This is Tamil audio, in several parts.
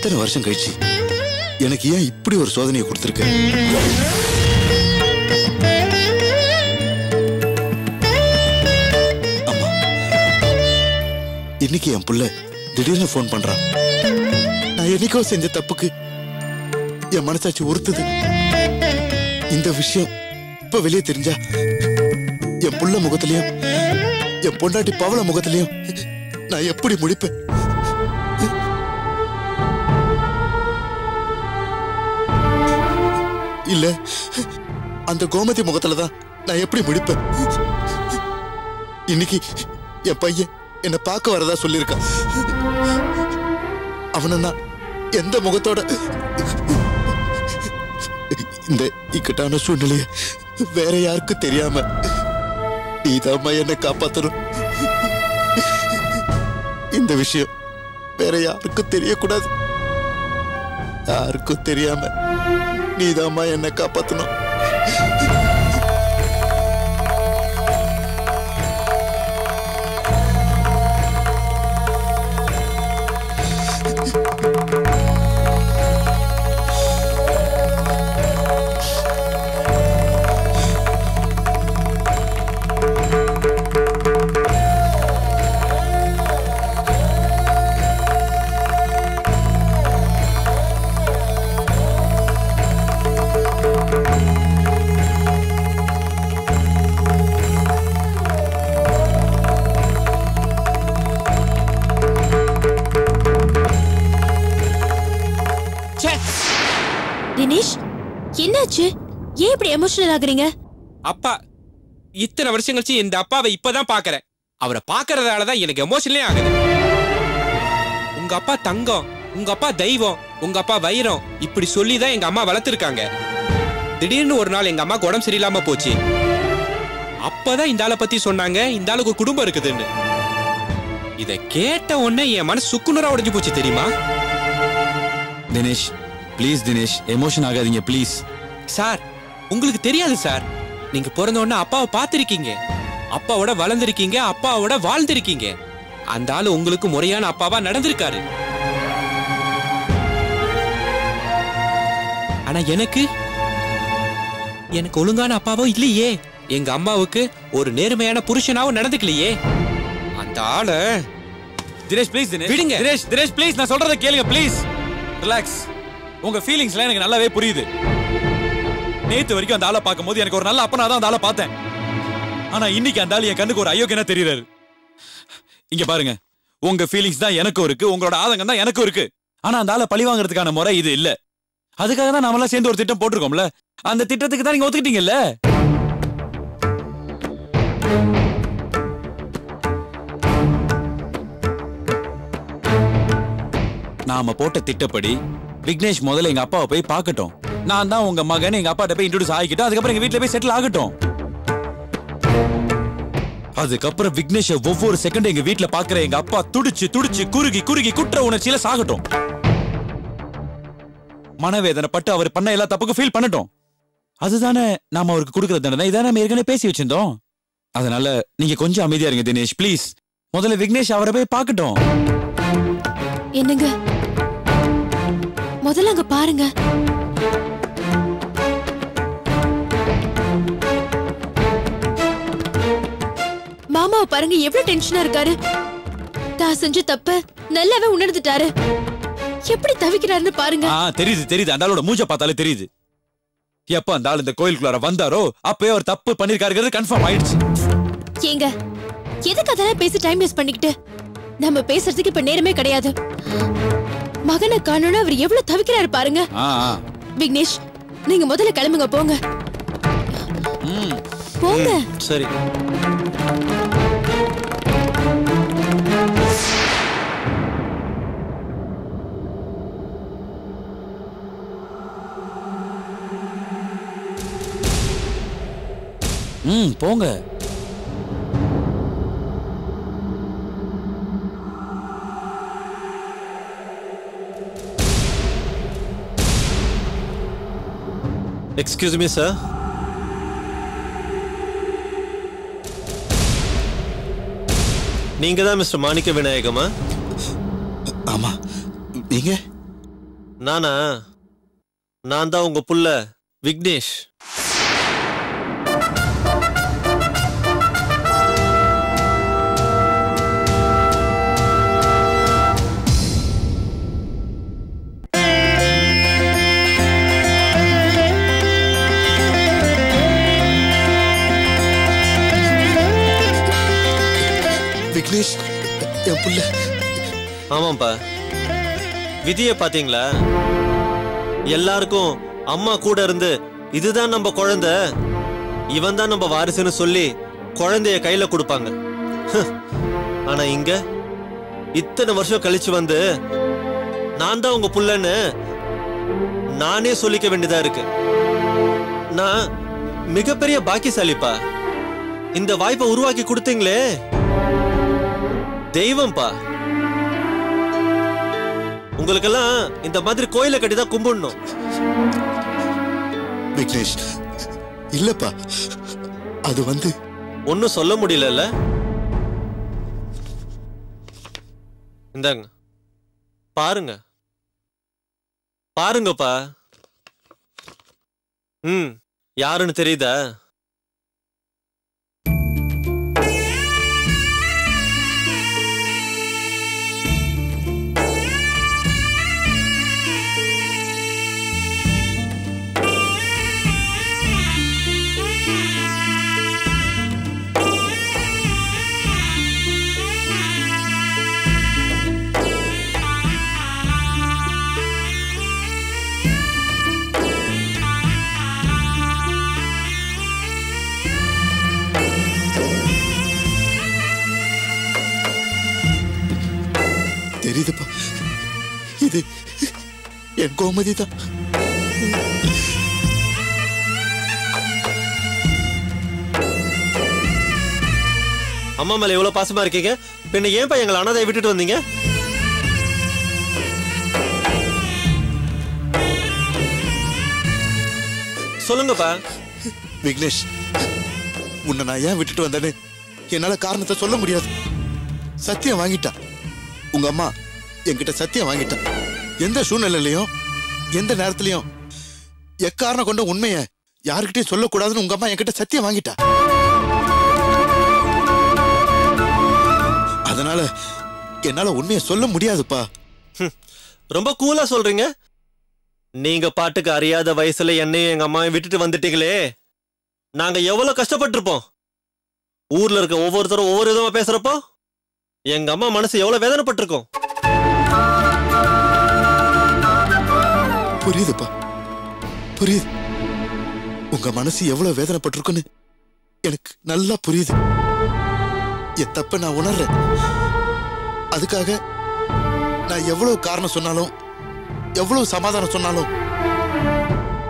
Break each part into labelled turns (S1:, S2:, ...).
S1: இத்தனை வருஷம் கழிச்சு எனக்கு ஏன் இப்படி ஒரு சோதனையை கொடுத்திருக்க? அம்மா, இன்னைக்கு என் புள்ள திடீர்னு போன் பண்றான். நான் என்னைக்கோ செஞ்ச தப்புக்கு என் மனசாட்சி உறுத்துது. இந்த விஷயம் இப்ப வெளியே தெரிஞ்சா என் புள்ள முகத்திலையும் என் பொண்டாட்டி பவள முகத்திலையும் நான் எப்படி முடிப்பேன்? இல்ல அந்த கோமதி முகத்துலதான் நான் எப்படி முடிப்பேன்? இன்னைக்கு என் பையன் என்ன பார்க்க வரதா சொல்லியிருக்கான். அவனை நான் எந்த முகத்தோட இந்த இக்கட்டான சூழ்நிலைய வேற யாருக்கும் தெரியாம நீதாம்மா என்னை காப்பாத்தணும். இந்த விஷயம் வேற யாருக்கும் தெரியக்கூடாது. யாருக்கும் தெரியாம நீதாம்மா என்னை காப்பாத்தணும்.
S2: தினேஷ், என்னாச்சு? ஏன் இப்படி எமோஷனல் ஆகுறீங்க?
S3: அப்பா, இத்தனை வருஷம் கழிச்சு இந்த அப்பாவை இப்பதான் பாக்குறேன். அவரை பாக்குறதாலதான் எனக்கு எமோஷனலே ஆகுது. உங்க அப்பா தங்கம், உங்க அப்பா தெய்வம், உங்க அப்பா வைரம் இப்படி சொல்லிதான் எங்க அம்மா வளர்த்திருக்காங்க. திடீர்னு ஒரு நாள் எங்க அம்மாக்கு உடம்பு சரியில்லாம போச்சு. அப்பதான் இந்த ஆளை பத்தி சொன்னாங்க, இந்த ஆளுக்கு ஒரு குடும்பம் இருக்குதுன்னு. இத கேட்ட உடனே என் மனசு சுக்குநூறா உடைஞ்சு போச்சு தெரியுமா?
S1: தினேஷ், ப்ளீஸ் தினேஷ், எமோஷன் ஆகாதீங்க ப்ளீஸ்.
S3: சார், உங்களுக்கு தெரியாது சார். நீங்க பிறந்த உடனே அப்பாவை பார்த்திருக்கீங்க, அப்பாவோட வளர்ந்திருக்கீங்க, அப்பாவோட வாழ்ந்திருக்கீங்க. அந்த ஆளு உங்களுக்கு முறையான அப்பாவா நடந்திருக்காரு. ஆனா எனக்கு ஒழுங்கான அப்பாவோ இல்லையே. எங்க அம்மாவுக்கு ஒரு நேர்மையான புருஷனாவும் நடந்துக்கலையே. அந்த ஆள
S4: தினேஷ் ப்ளீஸ், தினேஷ்
S3: விடுங்க.
S4: தினேஷ் ப்ளீஸ், நான் சொல்றத கேளுங்க ப்ளீஸ். ரிலாக்ஸ். உங்க ஃபீலிங்ஸ்லாம் எனக்கு நல்லாவே புரியுது. நேத்து வரைக்கும் அந்த ஆளை பார்க்கும்போது எனக்கு ஒரு நல்ல அப்பனா தான் அந்த ஆளை பார்த்தேன். ஆனா இன்னைக்கு அந்த ஆளு என் கண்ணுக்கு ஒரு அயோக்கியனா தெரியறாரு. இங்க பாருங்க, உங்க ஃபீலிங்ஸ் தான் எனக்கும் இருக்கு, உங்களோட ஆதங்கம் தான் எனக்கும் இருக்கு. ஆனா அந்த ஆளை பழி வாங்குறதுக்கான முறை இது இல்ல. அதுக்காக தான் நாமெல்லாம் சேர்ந்து ஒரு திட்டம் போட்டிருக்கோம்ல. அந்த திட்டத்துக்கு தான் நீங்க ஒத்துக்கிட்டீங்கல்ல. நாம போட்ட திட்டப்படி விக்னேஷ் முதல்ல எங்க அப்பாவை போய் பார்க்கட்டும். நான் தான் உங்க மகன், எங்க அப்பாட்ட போய் இன்ட்ரோடியூஸ் ஆகிக்கிட்டோம். அதுக்கப்புறம் எங்க வீட்டுல போய் செட்டில் ஆகட்டும். அதுக்கப்புறம் விக்னேஷ் ஒவ்வொரு செகண்ட் எங்க வீட்டுல பாக்குற எங்க அப்பா துடிச்சு துடிச்சு குறுகி குற்ற உணர்ச்சியில சாகட்டும். மனவேதனை பட்டு அவர் பண்ண எல்லா தப்புக்கும் ஃபீல் பண்ணட்டும். அதுதானே நாம அவருக்கு கொடுக்கிற தண்டனை. இதான் நம்ம ஏற்கனவே பேசி வச்சிருந்தோம். அதனால நீங்க கொஞ்சம் அமைதியா இருங்க தினேஷ் ப்ளீஸ். முதல்ல விக்னேஷ் அவரை போய் பார்க்கட்டும்.
S2: என்னங்க, முதல்ல அங்க பாருங்க. மாமாவை பாருங்க, எவ்வளவு டென்ஷனா இருக்காரு. தான் செஞ்ச தப்ப நல்லாவே உணர்ந்துட்டாரு. எப்படி தவிக்கிறாருன்னு பாருங்க.
S4: தெரியுது. அந்த ஆளோட மூஞ்ச பார்த்தாலே தெரியுது. எப்ப அந்த ஆள் இந்த கோயிலுக்குள்ளார வந்தாரோ அப்பவே அவர் தப்பு பண்ணிருக்காருங்கிறது கன்ஃபார்ம் ஆயிடுச்சு.
S2: ஏங்க, எதுக்கு அதெல்லாம் பேசி டைம் வேஸ்ட் பண்ணிக்கிட்டு? நம்ம பேசுறதுக்கு இப்ப நேரமே கிடையாது. மகனை காணோன்னு அவர் எவ்வளவு தவிக்கிறாரு பாருங்க. விக்னேஷ், நீங்க முதல்ல கிளம்புங்க, போங்க போங்க.
S4: சரி. போங்க.
S5: Excuse me, sir. நீங்க தான் மிஸ்டர் மாணிக்க விநாயகமா?
S1: ஆமா. நீங்க?
S5: நானா? நான் தான் உங்க புள்ள விக்னேஷ்.
S1: விக்னேஷ் என் புள்ள.
S5: ஆமாப்பா. விதியை பாத்தீங்களா? எல்லாருக்கும் அம்மா கூட இருந்து இதுதான் நம்ம குழந்தை, இவன் தான் நம்ம வாரிசுன்னு சொல்லி குழந்தைய கையில கொடுப்பாங்க. ஆனா இங்க இத்தனை வருஷம் கழிச்சு வந்து நான் தான் உங்க புள்ளன்னு நானே சொல்லிக்க வேண்டியதா இருக்கு. நான் மிகப்பெரிய பாக்கியசாலிப்பா. இந்த வாய்ப்பை உருவாக்கி கொடுத்தீங்களே, தெய்வம்பா. உங்களுக்கெல்லாம் இந்த மாதிரி கோயிலை கட்டிதான் கும்பிடணும்.
S1: விக்னேஷ் இல்லப்பா, அது வந்து
S5: ஒன்னும் சொல்ல முடியல. இந்தாங்க பாருங்க, பாருங்கப்பா. யாருன்னு தெரியுதா?
S1: தெரியுதுப்பா, இது என் கோமதி தான்.
S5: அம்மா மேல எவ்வளவு பாசமா இருக்கீங்க, பின்ன ஏன்பா எங்களை அனாதையை விட்டுட்டு வந்தீங்க? சொல்லுங்கப்பா.
S1: விக்னேஷ், உன்னை நான் ஏன் விட்டுட்டு வந்தேன்னு என்னால காரணத்தை சொல்ல முடியாது. சத்தியம் வாங்கிட்டா உங்க அம்மா, என்கிட்ட சத்தியம் வாங்கிட்டா. எந்த சூழ்நிலையிலையும் எந்த நேரத்திலையும் எக்காரணம் கொண்ட உண்மையை யாருக்கிட்டையும் சொல்லக்கூடாதுன்னு உங்க அம்மா என்கிட்ட சத்தியம் வாங்கிட்டா. அதனால என்னால உண்மையை சொல்ல முடியாதுப்பா.
S5: ரொம்ப கூலா சொல்றீங்க. நீங்க பாட்டுக்கு அறியாத வயசுல என்னையும் எங்க அம்மாவை விட்டுட்டு வந்துட்டீங்களே, நாங்க எவ்வளவு கஷ்டப்பட்டிருப்போம். ஊர்ல இருக்க ஒவ்வொருத்தரும் ஒவ்வொரு விதமா பேசுறப்போ எங்க அம்மா மனசு எவ்வளவு வேதனைப்பட்டிருக்கும்.
S1: புரியுதுப்பா, புரியுது. உங்க மனசு எவ்வளவு வேதனைப்பட்டிருக்குன்னு எனக்கு நல்லா புரியுது. என் தப்ப நான் உணர்றேன். அதுக்காக நான் எவ்வளவு காரணம் சொன்னாலும் எவ்வளவு சமாதானம் சொன்னாலும்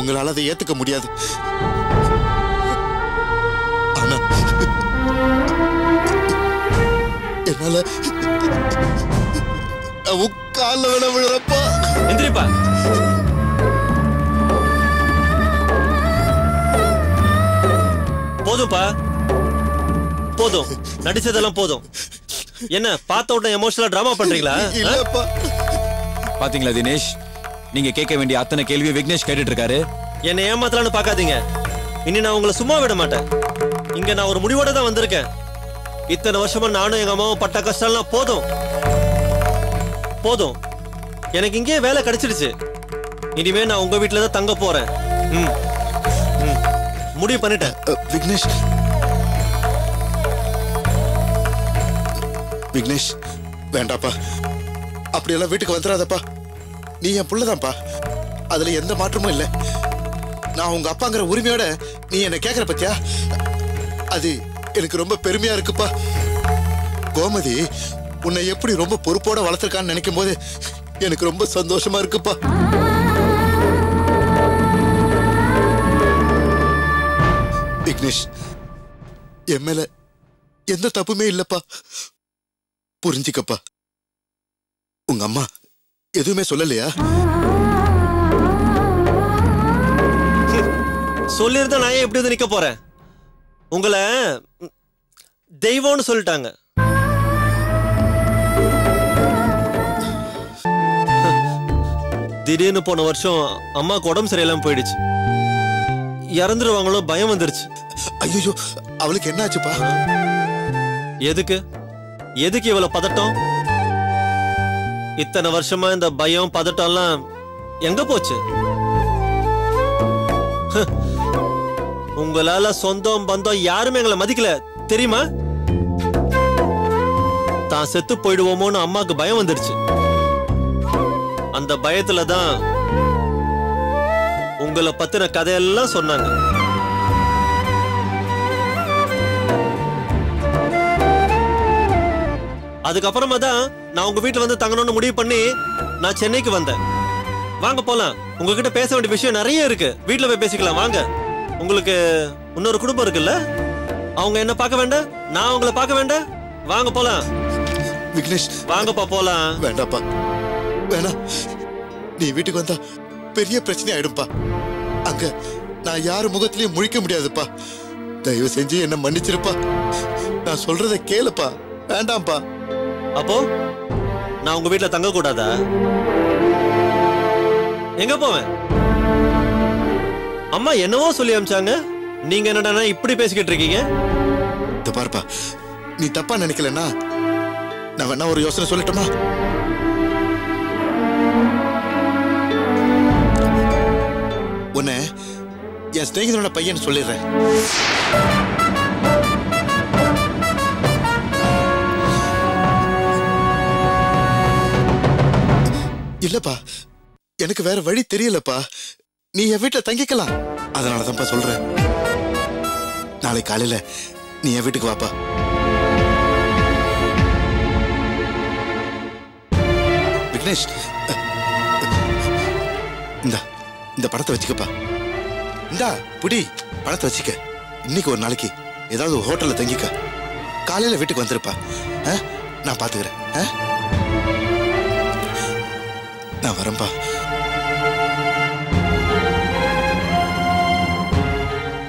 S1: உங்களால அதை ஏத்துக்க முடியாது. ஆனா என்னால கால விட விழுறப்பா.
S5: எந்திரிப்பா. போதும்பா, போதும். நடிச்சதெல்லாம் போதும். என்ன பார்த்த உடனே எமோஷனலா டிராமா பண்றீங்களா?
S1: இல்லப்பா.
S4: பாத்தீங்களா தினேஷ், நீங்க கேட்க வேண்டிய அத்தனை கேள்வி விக்னேஷ் கேட்டுட்டு இருக்காரு.
S5: என்ன ஏமாத்தலான்னு பாக்காதீங்க. இனி நான் உங்களை சும்மா விட மாட்டேன். இங்க நான் ஒரு முடிவோட தான் வந்திருக்கேன். இத்தனை வருஷமா நானும் எங்க அம்மாவும் பட்ட கஷ்டம்லாம் போதும் போதும். எனக்கு இங்கே வேலை கிடைச்சிடுச்சு. இனிமே நான் உங்க வீட்டுல தான் தங்க போறேன். முடிவு பண்ணிட்டேன்.
S1: விக்னேஷ், விக்னேஷ் வேண்டாப்பா. அப்படியெல்லாம் வீட்டுக்கு வந்துடாதப்பா. நீ என் புள்ளதான்ப்பா, அதுல எந்த மாற்றமும் இல்லை. நான் உங்க அப்பாங்கிற உரிமையோட நீ என்ன கேக்குற பத்தியா, அது எனக்கு ரொம்ப பெருமையா இருக்குப்பா. கோமதி உன்னை எப்படி ரொம்ப பொறுப்போட வளர்த்திருக்கான்னு நினைக்கும் போது எனக்கு ரொம்ப சந்தோஷமா இருக்குப்பா. விக்னேஷ், என் மேல எந்த தப்புமே இல்லப்பா. புரிஞ்சுக்கப்பா. உங்க அம்மா எதுவுமே சொல்லலையா?
S5: சொல்லிருந்தா நான் ஏன் எப்படி வந்து நிக்க போறேன்? உங்களை தெய்வம்னு சொல்லிட்டாங்க. திடீர்னு போன வருஷம் அம்மாக்கு உடம்பு சரியில்லாம போயிடுச்சு. இறந்துருவாங்களோ பயம் வந்துருச்சு.
S1: ஐயோ, அவளுக்கு என்ன ஆச்சுப்பா?
S5: எதுக்கு எதுக்கு இவ்வளவு பதட்டம்? இத்தனை வருஷமா இந்த பயம் பதட்டம்லாம் எங்க போச்சு? உங்களால சொந்தம் பந்தம் யாருமே எங்களை மதிக்கல தெரியுமா? தான் செத்து போயிடுவோமோன்னு அம்மாக்கு பயம் வந்துருச்சு. அந்த பயத்துல தான் உங்களை பத்தின கதையெல்லாம் சொன்னாங்க. அதுக்கப்புறமா தான் நான் உங்க வீட்டுல வந்து தங்கணும்னு முடிவு பண்ணி நான் சென்னைக்கு வந்தேன். வாங்க போலாம், உங்ககிட்ட பேச வேண்டிய விஷயம் நிறைய இருக்கு. வீட்டுல போய் பேசிக்கலாம் வாங்க. உங்களுக்கு இன்னொரு குடும்பம் இருக்குல்ல, அவங்க என்ன பார்க்க வேண்டாம், நான் உங்களை பார்க்க வேண்டாம். வாங்க போலாம்.
S1: விக்னேஷ்,
S5: வாங்கப்பா போலாம்.
S1: வேண்டாப்பா, வேணாம். நீ வீட்டுக்கு வந்தா பெரிய பிரச்சனை ஆயிடும்பா. அங்க நான் யாரு முகத்திலயும் முழிக்க முடியாதுப்பா. தயவு செஞ்சு என்ன மன்னிச்சிருப்பா. நான் சொல்றத கேளுப்பா. வேண்டாம்ப்பா.
S5: அப்போ நான் உங்க வீட்டுல தங்க கூடாதா? எங்க போவேன்? அம்மா என்னவோ சொல்லி அனுப்பிச்சாங்க, நீங்க என்னடா இப்படி பேசிக்கிட்டு இருக்கீங்க?
S1: இத பாருப்பா, நீ தப்பா நினைக்கலன்னா நான் வேணா ஒரு யோசனை சொல்லட்டுமா? உன்னை என் ஸ்நேகிதனோட பையன் சொல்லிடுறேன். இல்லப்பா, எனக்கு வேற வழி தெரியலப்பா. நீ என் வீட்டுல தங்கிக்கலாம். அதனாலதான்ப்பா சொல்றேன். நாளை காலையில நீ என் வீட்டுக்கு வாப்பா. விக்னேஷ், இந்த பணத்தை வச்சுக்கப்பா. இந்தா புடி, பணத்தை வச்சுக்க. இன்னைக்கு ஒரு நாளைக்கு ஏதாவது ஹோட்டல்ல தங்கிக்க. காலையில வீட்டுக்கு வந்துருப்பா. நான் பாத்துக்கிறேன். நான் வரேன்பா.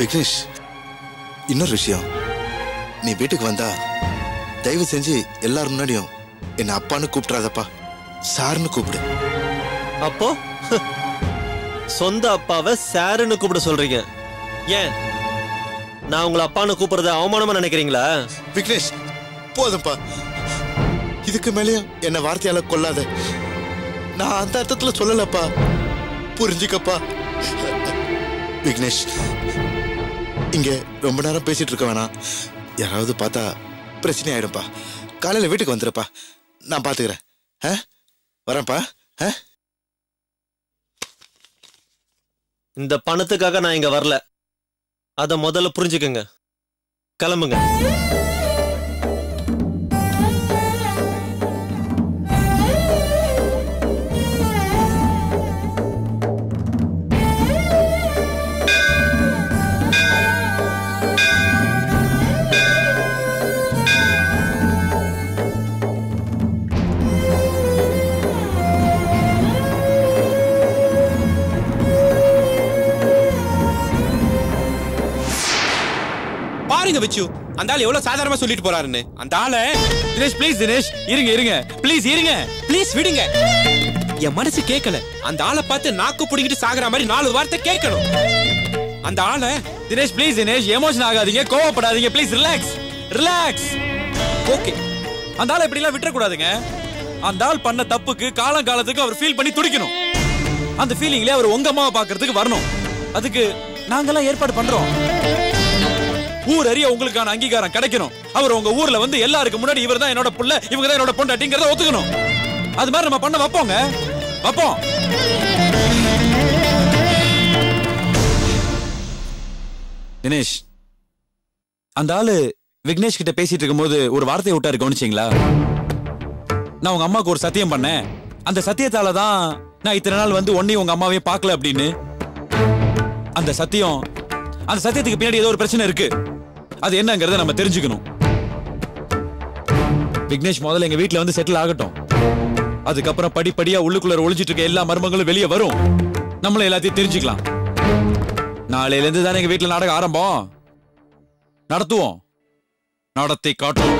S1: விக்னேஷ், இன்னொரு விஷயம். நீ வீட்டுக்கு வந்தா தயவு செஞ்சு எல்லாரும் முன்னாடியும் என்ன அப்பான்னு கூப்பிடாதப்பா, சார்னு கூப்பிடு.
S5: அப்போ சொந்த அப்பாவை சாருன்னு கூப்பிட சொல்றீங்க? ஏன் நான் உங்களை அப்பான்னு கூப்பிடுறத அவமானமா நினைக்கிறீங்களா?
S1: விக்னேஷ், போதும்பா. இதுக்கு மேலேயும் என்ன வார்த்தையால கொல்லாத. நான் அந்த அர்த்தத்துல சொல்லலப்பா, புரிஞ்சுக்கப்பா. விக்னேஷ், இங்க ரொம்ப நேரம் பேசிட்டு இருக்க வேணாம். யாராவது பார்த்தா பிரச்சனை ஆயிடும்பா. காலையில வீட்டுக்கு வந்துருப்பா. நான் பாத்துக்கிறேன். வரேன்ப்பா.
S5: இந்த பணத்துக்காக நான் இங்க வரல, அத முதல்ல புரிஞ்சுக்கங்க. கிளம்புங்க.
S3: பாருங்க விச்சு, அந்த ஆள் எவ்வளவு சாதாரணமா சொல்லிட்டு போறாருன்னு. அந்த ஆளை
S4: தினேஷ் ப்ளீஸ், தினேஷ் இருங்க இருங்க ப்ளீஸ், இருங்க
S3: ப்ளீஸ் விடுங்க. என் மனசு கேட்கல. அந்த ஆளை பார்த்து நாக்கு புடிங்கிட்டு சாகுற மாதிரி 4 வார்த்தை கேட்கணும். அந்த ஆளை
S4: தினேஷ் ப்ளீஸ், தினேஷ் எமோஷன் ஆகாதீங்க, கோவப்படாதீங்க ப்ளீஸ். Relax relax.
S3: ஓகே,
S4: அந்த ஆளை இப்படி எல்லாம் விட்டுற கூடாதுங்க. அந்த ஆள் பண்ண தப்புக்கு காலத்துக்கு அவர் ஃபீல் பண்ணி துடிக்கணும். அந்த ஃபீலிங்ல அவர் உங்க அம்மாவை பாக்குறதுக்கு வரணும். அதுக்கு நாங்கெல்லாம் ஏற்பாடு பண்றோம். ஊர் அறிய உங்களுக்கான அங்கீகாரம் கிடைக்கணும். அவர் உங்க ஊர்ல வந்து எல்லாருக்கு முன்னாடி இவர் தான் என்னோட புள்ள, இவங்க தான் என்னோட பொண்டாட்டிங்கறத ஒத்துக்கணும். அது மாதிரி நம்ம பண்ண வைப்போங்க, வைப்போம். தினேஷ், அந்த ஆளு விக்னேஷ் கிட்ட பேசிட்டு இருக்கும்போது ஒரு வார்த்தையை விட்டாரு, கவனிச்சீங்களா? நான் உங்க அம்மாவுக்கு ஒரு சத்தியம் பண்ணேன், அந்த சத்தியத்தால தான் நான் இத்தனை நாள் வந்து ஒன்னையும் உங்க அம்மாவையும் பார்க்கல அப்படின்னு. அந்த சத்தியத்துக்கு பின்னாடி ஏதோ ஒரு பிரச்சனை இருக்கு. அது என்னங்கறத நம்ம தெரிஞ்சுக்கணும். விக்னேஷ் முதல்ல எங்க வீட்டுல வந்து செட்டில் ஆகட்டும். அதுக்கப்புறம் படிப்படியா உள்ளுக்குள்ள ஒளிஞ்சிட்டு இருக்க எல்லா மர்மங்களும் வெளியே வரும். நம்மள எல்லாத்தையும் தெரிஞ்சுக்கலாம். நாளையில இருந்து தானே எங்க வீட்டுல நாடகம் ஆரம்பம். நடத்துவோம், நடத்தி காட்டுவோம்.